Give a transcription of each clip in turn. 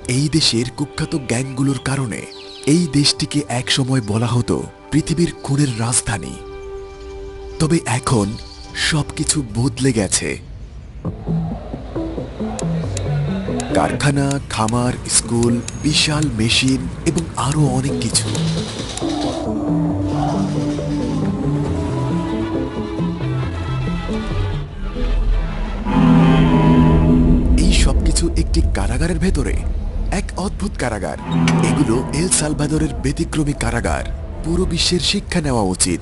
এই দেশের কুখ্যাত গ্যাংগুলোর কারণে এই দেশটিকে একসময় বলা হতো পৃথিবীর খুনের রাজধানী। তবে এখন সবকিছু বদলে গেছে। কারখানা, খামার, স্কুল, বিশাল মেশিন এবং আরো অনেক কিছু। এই সবকিছু একটি কারাগারের ভেতরে, এক অদ্ভুত কারাগার। এগুলো এল সালভাদরের ব্যতিক্রমী কারাগার। পুরো বিশ্বের শিক্ষা নেওয়া উচিত।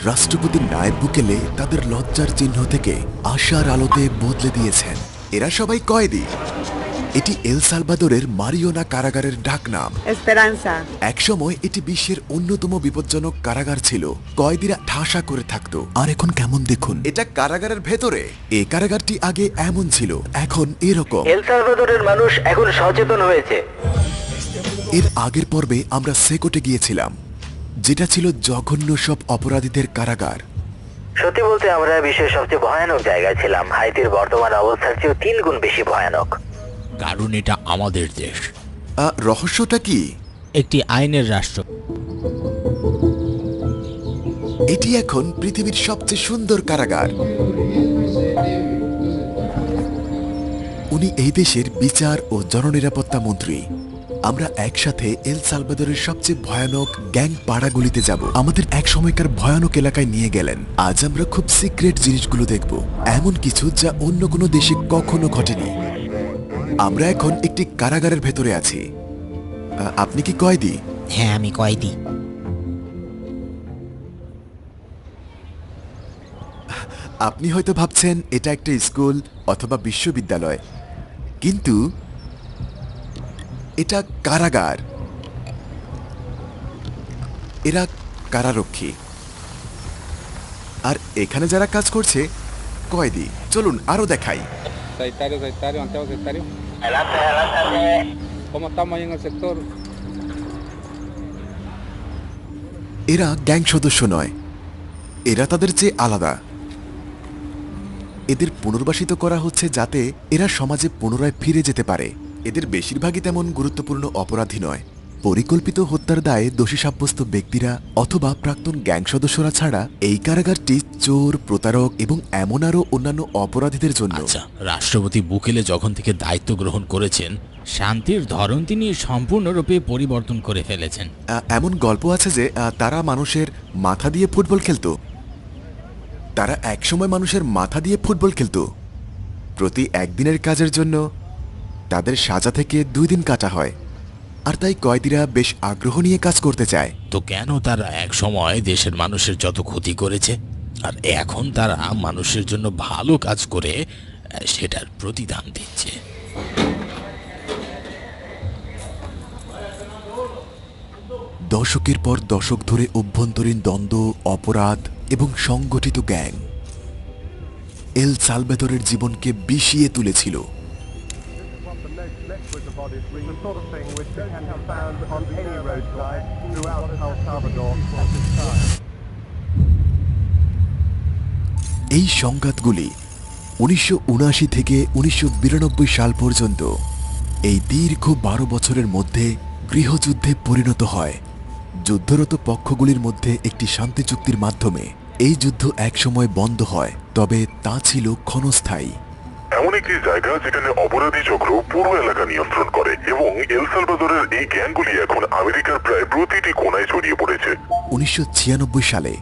রাষ্ট্রপতি নায়েব বুকেলে তাদের লজ্জার চিহ্ন থেকে আশার আলোতে বদলে দিয়েছেন। এরা সবাই কয়েদি। এটি এল সালভাদরের মারিওনা কারাগারের ডাকনাম। একসময় এটি বিশ্বের অন্যতম বিপজ্জনক কারাগার ছিল। কয়েদিরা ঠাসা করে থাকতো। আর এখন কেমন দেখুন, এটা কারাগারের ভেতরে। এই কারাগারটি আগে এমন ছিল, এখন এরকম। এল সালভাদরের মানুষ এখন সচেতন হয়েছে। এর আগের পর্বে আমরা সেকোটে গিয়েছিলাম, যেটা ছিল জঘন্য সব অপরাধীদের কারাগার। সত্যি বলতে আমরা বিশ্বের সবচেয়ে ভয়ানক জায়গায় ছিলাম। হাইতির বর্তমান অবস্থার চেয়েও 3 গুণ বেশি ভয়ানক। কারণ এটা আমাদের দেশ। রহস্যটা কি? একটি আইনের রাষ্ট্র। এটি এখন পৃথিবীর সবচেয়ে সুন্দর কারাগার। উনি এই দেশের বিচার ও জননিরাপত্তা মন্ত্রী। আমরা একসাথে এল সালভাদরের সবচেয়ে ভয়ানক গ্যাং পাড়াগুলিতে যাব। আমাদের এক সময়কার ভয়ানক এলাকায় নিয়ে গেলেন। আজ আমরা খুব সিক্রেট জিনিসগুলো দেখব, এমন কিছু যা অন্য কোনো দেশে কখনো ঘটেনি। আমরা এখন একটি কারাগারের ভেতরে আছি। আপনি কি কয়েদি? হ্যাঁ, আমি কয়েদি। আপনি হয়তো ভাবছেন এটা একটা স্কুল অথবা বিশ্ববিদ্যালয়, কিন্তু এটা কারাগার। এরা কারারক্ষী, আর এখানে যারা কাজ করছে কয়েদি। চলুন আরো দেখাই। এরা গ্যাং সদস্য নয়, এরা তাদের চেয়ে আলাদা। এদের পুনর্বাসিত করা হচ্ছে যাতে এরা সমাজে পুনরায় ফিরে যেতে পারে। এদের বেশিরভাগই তেমন গুরুত্বপূর্ণ অপরাধী নয়। পরিকল্পিত হত্যার দায়ে দোষী সাব্যস্ত ব্যক্তিরা অথবা প্রাক্তন গ্যাং সদস্যরা ছাড়া এই কারাগারটি চোর, প্রতারক এবং এমন আরও অন্যান্য অপরাধীদের জন্য। আচ্ছা, রাষ্ট্রপতি বুকেলে যখন থেকে দায়িত্ব গ্রহণ করেছেন, শান্তির ধরন তিনি সম্পূর্ণরূপে পরিবর্তন করে ফেলেছেন। এমন গল্প আছে যে তারা মানুষের মাথা দিয়ে ফুটবল খেলতো। তারা একসময় মানুষের মাথা দিয়ে ফুটবল খেলতো। প্রতি একদিনের কাজের জন্য তাদের সাজা থেকে 2 দিন কাটা হয়। আর তাই কয়েদিরা বেশ আগ্রহ নিয়ে কাজ করতে চায়। তো কেন তারা এক সময় দেশের মানুষের যত ক্ষতি করেছে, আর এখন তারা মানুষের জন্য ভালো কাজ করে সেটার প্রতিদান দিচ্ছে? দশকের পর দশক ধরে অভ্যন্তরীণ দ্বন্দ্ব, অপরাধ এবং সংগঠিত গ্যাং এল সালভাদরের জীবনকে বিষিয়ে তুলেছিল। এই সংঘাতগুলি 1979 থেকে 1992 সাল পর্যন্ত এই দীর্ঘ 12 বছরের মধ্যে গৃহযুদ্ধে পরিণত হয়। যুদ্ধরত পক্ষগুলির মধ্যে একটি শান্তি চুক্তির মাধ্যমে এই যুদ্ধ একসময় বন্ধ হয়, তবে তা ছিল ক্ষণস্থায়ী। এমন একটি জায়গা যেখানে অপরাধী চক্র পুরো এলাকা নিয়ন্ত্রণ করে এবং এল সালভাদরের এই গ্যাংগুলি এখন আমেরিকার প্রায় প্রতিটি কোণায় ছড়িয়ে পড়েছে। 1996 সালে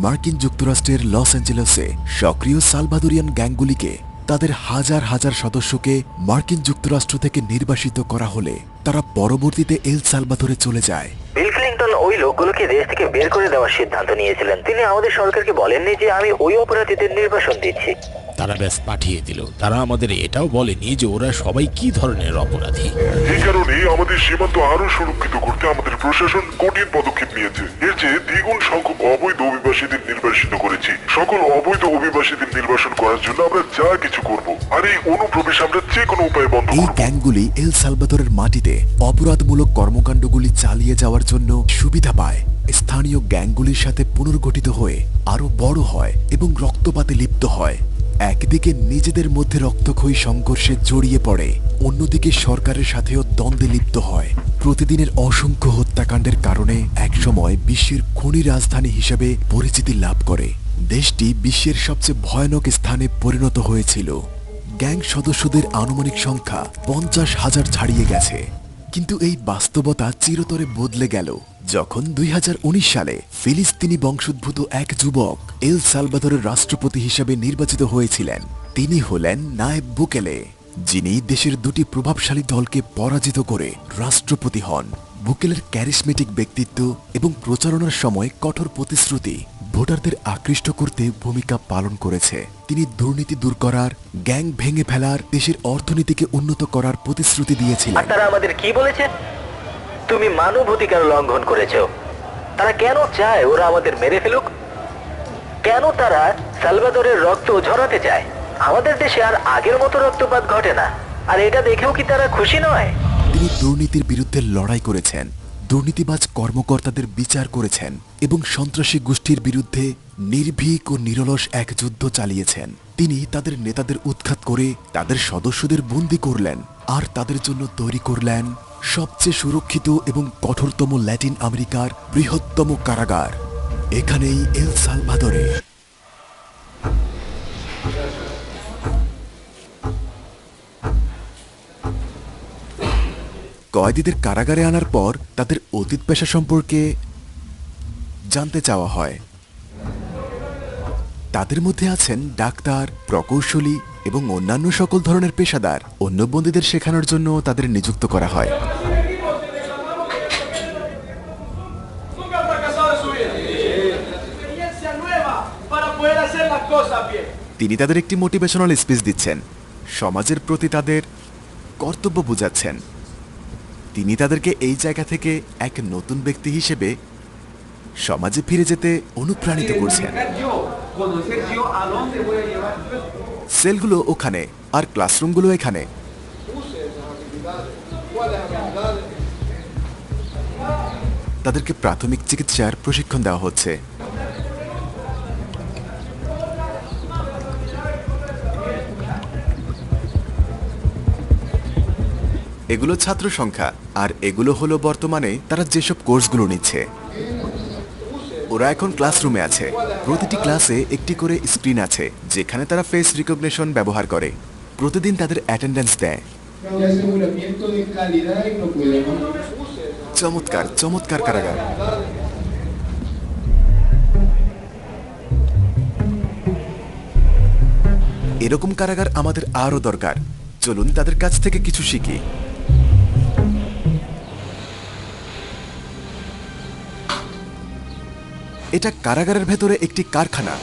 মার্কিন যুক্তরাষ্ট্রের লস অ্যাঞ্জেলেসে সক্রিয় সালভাদোরিয়ান গ্যাংগুলিকে তাদের হাজার হাজার সদস্যকে মার্কিন যুক্তরাষ্ট্র থেকে নির্বাসিত করা হলে তারা পরবর্তীতে এল সালভাদরে চলে যায়। বিল ক্লিনটন ওই লোকগুলোকে দেশ থেকে বের করে দেওয়ার সিদ্ধান্ত নিয়েছিলেন। তিনি আমাদের সরকারকে বলেননি যে আমি ওই অপরাধীদের নির্বাসন দিচ্ছি। তারা ব্যাস পাঠিয়ে দিল। তারা আমাদের এটাও বলেনি যে ওরা সবাই কি ধরনের অপরাধী। এই কারণে আমাদের সীমান্ত আরো সুরক্ষিত করতে আমাদের প্রশাসন কঠিন পদক্ষেপ নিয়েছে। এর চেয়ে দ্বিগুণ সংখ্যক অবৈধ অভিবাসীদের নির্বাসিত করেছি। সকল অবৈধ অভিবাসীদের নির্বাসন করার জন্য আমরা যা কিছু করব, আর এই অনুপ্রবেশ আমরা যে কোনো উপায়ে বন্ধ করব। এই গ্যাংগুলি এল সালভাদরের মাটিতে অপরাধমূলক কর্মকাণ্ডগুলি চালিয়ে যাওয়ার জন্য সুবিধা পায়। স্থানীয় গ্যাংগুলির সাথে পুনর্গঠিত হয়ে আরো বড় হয় এবং রক্তপাতে লিপ্ত হয়। একদিকে নিজেদের মধ্যে রক্তক্ষয়ী সংঘর্ষে জড়িয়ে পড়ে, অন্যদিকে সরকারের সাথেও দ্বন্দ্বে লিপ্ত হয়। প্রতিদিনের অসংখ্য হত্যাকাণ্ডের কারণে একসময় বিশ্বের খনি রাজধানী হিসেবে পরিচিতি লাভ করে। দেশটি বিশ্বের সবচেয়ে ভয়ানক স্থানে পরিণত হয়েছিল। গ্যাং সদস্যদের আনুমানিক সংখ্যা 50,000 ছাড়িয়ে গেছে। কিন্তু এই বাস্তবতা চিরতরে বদলে গেল যখন 2019 সালে ফিলিস্তিনি বংশোদ্ভূত এক যুবক এল সালভাদরের রাষ্ট্রপতি হিসেবে নির্বাচিত হয়েছিলেন। তিনি হলেন নায়েব বুকেলে, যিনি দেশের দুটি প্রভাবশালী দলকে পরাজিত করে রাষ্ট্রপতি হন। বুকেলের ক্যারিসমেটিক ব্যক্তিত্ব এবং প্রচারণার সময় কঠোর প্রতিশ্রুতি ভোটারদের আকৃষ্ট করতে ভূমিকা পালন করেছে। তিনি দুর্নীতি দূর করার, গ্যাং ভেঙে ফেলার, দেশের অর্থনীতিকে উন্নত করার প্রতিশ্রুতি আর দিয়েছিলেন। তারা আমাদের কি বলেছে? তুমি মানবাধিকার লঙ্ঘন করেছো। তারা কেন চায় ওরা আমাদের মেরে ফেলুক? কেন তারা সালভাদরের রক্ত ঝরাতে চায়? আমাদের দেশে আর আগের মতো রক্তপাত ঘটে না, আর এটা দেখেও কি তারা খুশি নয়? তিনি দুর্নীতির বিরুদ্ধে লড়াই করেছেন, দুর্নীতিবাজ কর্মকর্তাদের বিচার করেছেন এবং সন্ত্রাসী গোষ্ঠীর বিরুদ্ধে নির্ভীক ও নিরলস এক যুদ্ধ চালিয়েছেন। তিনি তাদের নেতাদের উৎখাত করে তাদের সদস্যদের বন্দী করলেন আর তাদের জন্য তৈরি করলেন সবচেয়ে সুরক্ষিত এবং কঠোরতম ল্যাটিন আমেরিকার বৃহত্তম কারাগার, এখানেই এল সালভাদরে। কয়েদিদের কারাগারে আনার পর তাদের অতীত পেশা সম্পর্কে জানতে চাওয়া হয়। তাদের মধ্যে আছেন ডাক্তার, প্রকৌশলী এবং অন্যান্য সকল ধরনের পেশাদার। অন্য বন্দীদের শেখানোর জন্য তাদের নিযুক্ত করা হয়। Nunca ha fracasado en su vida. Experiencia nueva para poder hacer las cosas bien. তিনি তাদের একটি মোটিভেশনাল স্পিচ দিচ্ছেন, সমাজের প্রতি তাদের কর্তব্য বোঝাচ্ছেন। তিনি তাদেরকে এই জায়গা থেকে এক নতুন ব্যক্তি হিসেবে সমাজে ফিরে যেতে অনুপ্রাণিত করছেন। Yo, conocer yo a dónde voy a llevar. সেলগুলো ওখানে আর ক্লাসরুমগুলো এখানে। তাদেরকে প্রাথমিক চিকিৎসার প্রশিক্ষণ দেওয়া হচ্ছে। এগুলো ছাত্র সংখ্যা, আর এগুলো হলো বর্তমানে তারা যেসব কোর্সগুলো নিচ্ছে। ওরা এখন ক্লাসরুমে আছে। প্রতিটি ক্লাসে একটি করে স্ক্রিন আছে যেখানে তারা ফেস রিকগনিশন ব্যবহার করে। প্রতিদিন তাদের অ্যাটেন্ডেন্স দেয়। y aseguramiento de calidad y inocuidad. চমৎকার চমৎকার কারাগার। এরকম কারাগার আমাদের আরো দরকার। চলুন তাদের কাছ থেকে কিছু শিখি। এটা কারাগারের ভেতরে একটি কারখানা।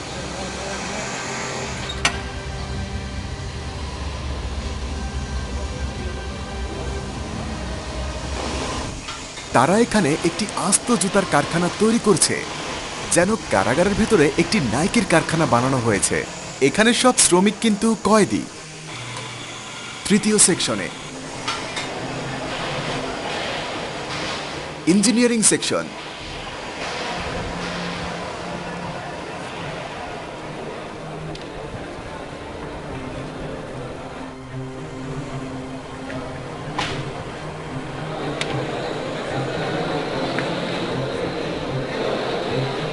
তারা এখানে একটি আস্ত জুতার কারখানা তৈরি করছে, যেন কারাগারের ভেতরে একটি নাইকের কারখানা বানানো হয়েছে। এখানে সব শ্রমিক কিন্তু কয়েদি। তৃতীয় সেকশনে ইঞ্জিনিয়ারিং সেকশন।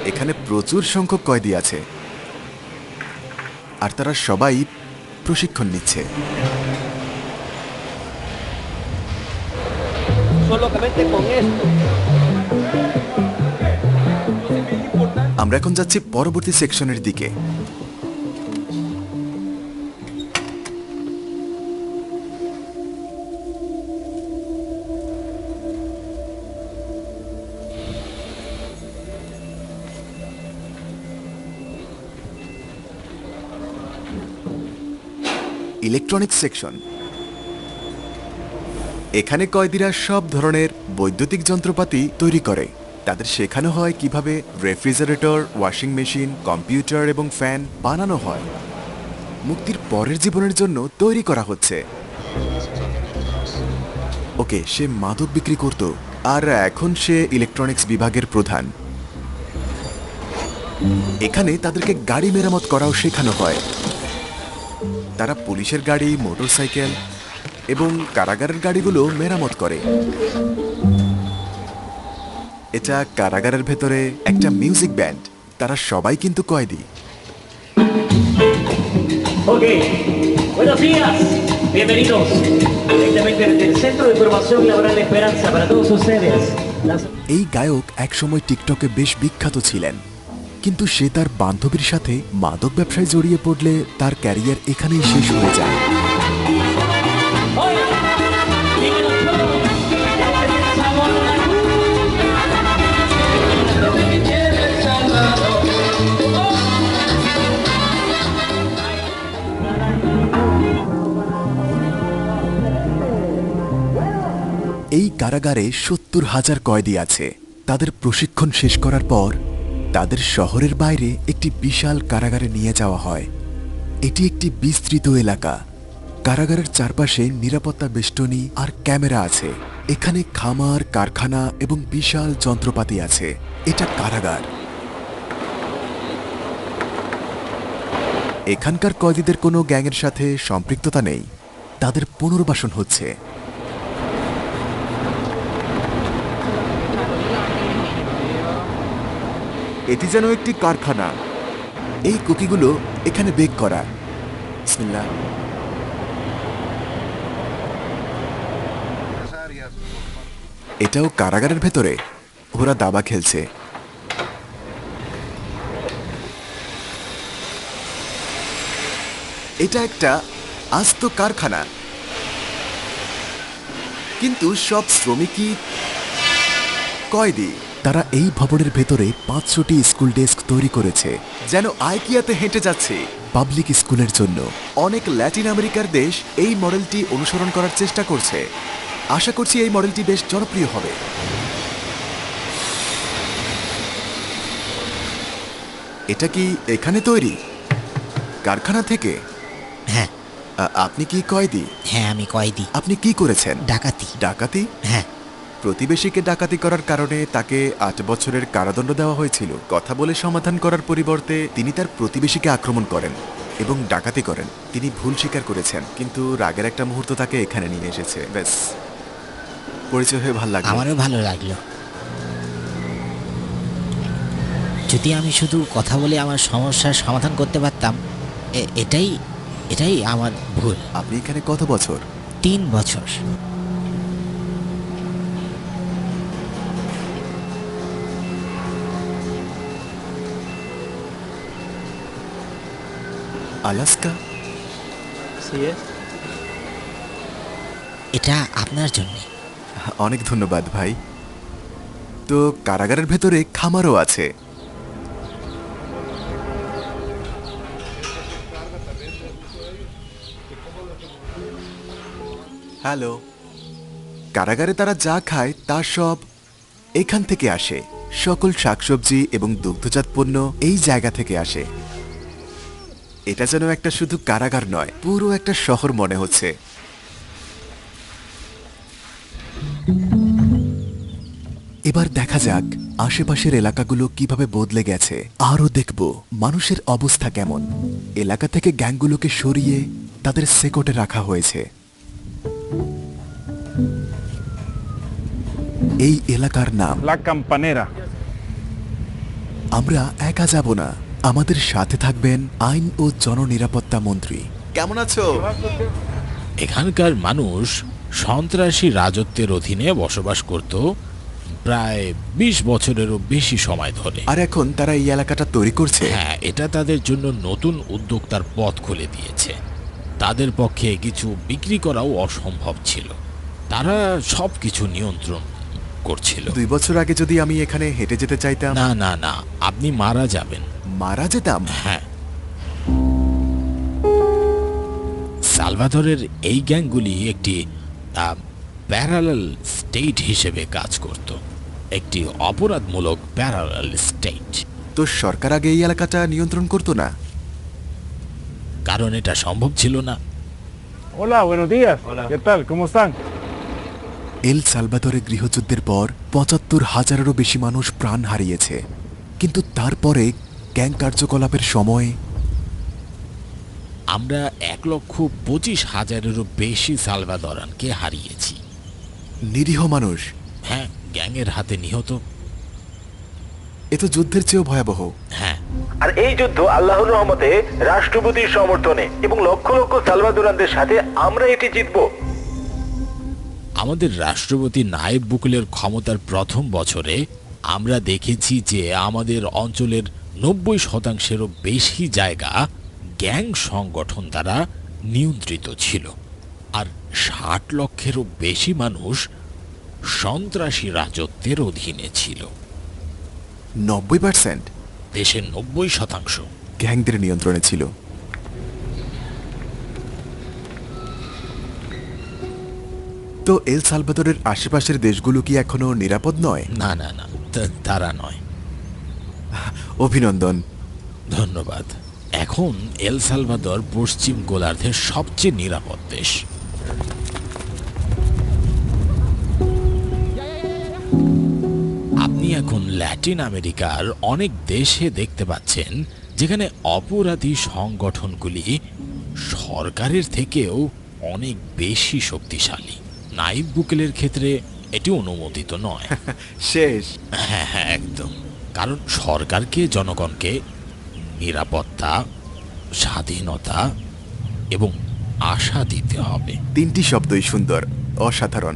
এখানে প্রচুর সংখ্যক কয়েদি আছে আর তারা সবাই প্রশিক্ষণ নিচ্ছে। Solamente con esto. আমরা এখন যাচ্ছি পরবর্তী সেকশনের দিকে। Electronics section. এখানে কয়েদিরা সব ধরনের বৈদ্যুতিক যন্ত্রপাতি তৈরি করে। তাদের শেখানো হয় কিভাবে রেফ্রিজারেটর, ওয়াশিং মেশিন, কম্পিউটার এবং ফ্যান বানানো হয়। মুক্তির পরের জীবনের জন্য তৈরি করা হচ্ছে। ওকে, সে মাদক বিক্রি করত আর এখন সে ইলেকট্রনিক্স বিভাগের প্রধান। এখানে তাদেরকে গাড়ি মেরামত করাও শেখানো হয়। তারা পুলিশের গাড়ি, মোটরসাইকেল এবং কারাগারের গাড়িগুলো মেরামত করে। এটা কারাগারের ভেতরে একটা মিউজিক ব্যান্ড। তারা সবাই কিন্তু কয়েদি। Ok, buenos días, bienvenidos directamente desde el Centro de Formación Laboral de Esperanza para todos ustedes. এই গায়ক একসময় টিকটকে বেশ বিখ্যাত ছিলেন, কিন্তু সে তার বান্ধবীর সাথে মাদক ব্যবসায় জড়িয়ে পড়লে তার ক্যারিয়ার এখানেই শেষ হয়ে যায়। এই কারাগারে ৭০,০০০ কয়েদি আছে। তাদের প্রশিক্ষণ শেষ করার পর তাদের শহরের বাইরে একটি বিশাল কারাগারে নিয়ে যাওয়া হয়। এটি একটি বিস্তৃত এলাকা। কারাগারের চারপাশে নিরাপত্তা বেষ্টনী আর ক্যামেরা আছে। এখানে খামার, কারখানা এবং বিশাল যন্ত্রপাতি আছে। এটা কারাগার। এখানকার কয়েদিদের কোনো গ্যাংয়ের সাথে সম্পৃক্ততা নেই। তাদের পুনর্বাসন হচ্ছে। এটি যেন একটি কারখানা। এই কুকিগুলো এখানে বেক করা। বিসমিল্লাহ। এটাও কারাগারের ভেতরে। ওরা দাবা খেলছে। এটা একটা আস্ত কারখানা, কিন্তু সব শ্রমিকই কয়েদি। তারা এই ভবনের ভেতরে ৫০০টি স্কুল ডেস্ক তৈরি করেছে, যেন আইকিয়াতে হেঁটে যাচ্ছে পাবলিক স্কুলের জন্য। অনেক ল্যাটিন আমেরিকার দেশ এই মডেলটি অনুসরণ করার চেষ্টা করছে। আশা করছি এই মডেলটি বেশ জনপ্রিয় হবে। এটা কি এখানে তৈরি? কারখানা থেকে? হ্যাঁ। আপনি কি কয়েদি? হ্যাঁ, আমি কয়েদি। আপনি কি করেছেন? ডাকাতি। ডাকাতি? হ্যাঁ। প্রতিবেশীকে ডাকাতি করার কারণে তাকে ৮ বছরের কারাদণ্ড দেওয়া হয়েছিল। কথা বলে সমাধান করার পরিবর্তে তিনি তার প্রতিবেশীকে আক্রমণ করেন এবং ডাকাতি করেন। তিনি ভুল স্বীকার করেছেন, কিন্তু রাগের একটা মুহূর্ত তাকে এখানে নিয়ে এসেছে। ব্যাস, পরিচয় হয়ে ভালো লাগলো। আমারও ভালো লাগলো। যদি আমি শুধু কথা বলে আমার সমস্যার সমাধান করতে পারতাম। এটাই আমার ভুল। আপনি এখানে কত বছর? ৩ বছর। আলাস্কা? এটা আপনার জন্য। অনেক ধন্যবাদ ভাই। তো কারাগারের ভেতরে খামারও আছে। হ্যালো। কারাগারে তারা যা খায় তা সব এখান থেকে আসে। সকল শাকসবজি এবং দুগ্ধজাত পণ্য এই জায়গা থেকে আসে। এটা যেন একটা শুধু কারাগার নয়, পুরো একটা শহর মনে হচ্ছে। এবার দেখা যাক আশেপাশের এলাকাগুলো কিভাবে বদলে গেছে। আরও দেখব মানুষের অবস্থা কেমন। এলাকা থেকে গ্যাংগুলোকে সরিয়ে তাদের সেকটে রাখা হয়েছে। এই এলাকার নাম লা কাম্পানেরা। আমরা একা যাব না, আমাদের সাথে থাকবেন আইন ও জননিরাপত্তা মন্ত্রী। কেমন আছো? এখানকার মানুষ সন্ত্রাসী রাজত্বের অধীনে বসবাস করত প্রায় ২০ বছরেরও বেশি সময় ধরে। আর এখন তারা এই এলাকাটা তৈরি করছে। হ্যাঁ, এটা তাদের জন্য নতুন উদ্যোক্তার পথ খুলে দিয়েছে। তাদের পক্ষে কিছু বিক্রি করাও অসম্ভব ছিল। তারা সবকিছু নিয়ন্ত্রণ করছিল। ২ বছর আগে যদি আমি এখানে হেঁটে যেতে চাইতাম? না না না, আপনি মারা যাবেন। মারা যেতাম? হ্যাঁ। সালভাদরের এই গ্যাংগুলি একটি প্যারালাল স্টেট হিসেবে কাজ করত। একটি অপরাধমূলক প্যারালাল স্টেট। তো সরকার আগে এই এলাকাটা নিয়ন্ত্রণ করতো না? কারণ এটা সম্ভব ছিল না। Hola, buenos días. ¿Qué tal? ¿Cómo están? এল সালভাদরে গৃহযুদ্ধের পর ৭৫,০০০-এরও বেশি মানুষ প্রাণ হারিয়েছে। কিন্তু তারপরে গ্যাং কার্যকলাপের সময় আমরা 1,25,000-এরও বেশি সালভাদরানকে হারিয়েছি। নিরীহ মানুষ। হ্যাঁ, গ্যাংয়ের হাতে নিহত। এ তো যুদ্ধের চেয়েও ভয়াবহ। হ্যাঁ, আর এই যুদ্ধ আল্লাহর রহমতে, রাষ্ট্রপতির সমর্থনে এবং লক্ষ লক্ষ সালভাদোরানদের সাথে আমরা এটি জিতবো। আমাদের রাষ্ট্রপতি নায়েব বুকেলের ক্ষমতার প্রথম বছরে আমরা দেখেছি যে আমাদের অঞ্চলের 90%-এরও বেশি জায়গা গ্যাং সংগঠন দ্বারা নিয়ন্ত্রিত ছিল, আর 60 লক্ষেরও বেশি মানুষ সন্ত্রাসী রাজত্বের অধীনে ছিল। 90%? দেশের 90% গ্যাংদের নিয়ন্ত্রণে ছিল। তো এল সালভাদরের আশেপাশের দেশগুলো কি এখনো নিরাপদ নয়? না না না, তারা নয়। অভিনন্দন। ধন্যবাদ। এখন এল সালভাদর পশ্চিম গোলার্ধের সবচেয়ে নিরাপদ দেশ। আপনি এখন ল্যাটিন আমেরিকার অনেক দেশে দেখতে পাচ্ছেন যেখানে অপরাধী সংগঠনগুলি সরকারের থেকেও অনেক বেশি শক্তিশালী। নাইব বুকেলের ক্ষেত্রে এটি অনুমোদিত নয়। শেষ। হ্যাঁ হ্যাঁ, একদম। কারণ সরকারকে জনগণকে নিরাপত্তা, স্বাধীনতা এবং আশা দিতে হবে। 3টি শব্দই সুন্দর, অসাধারণ।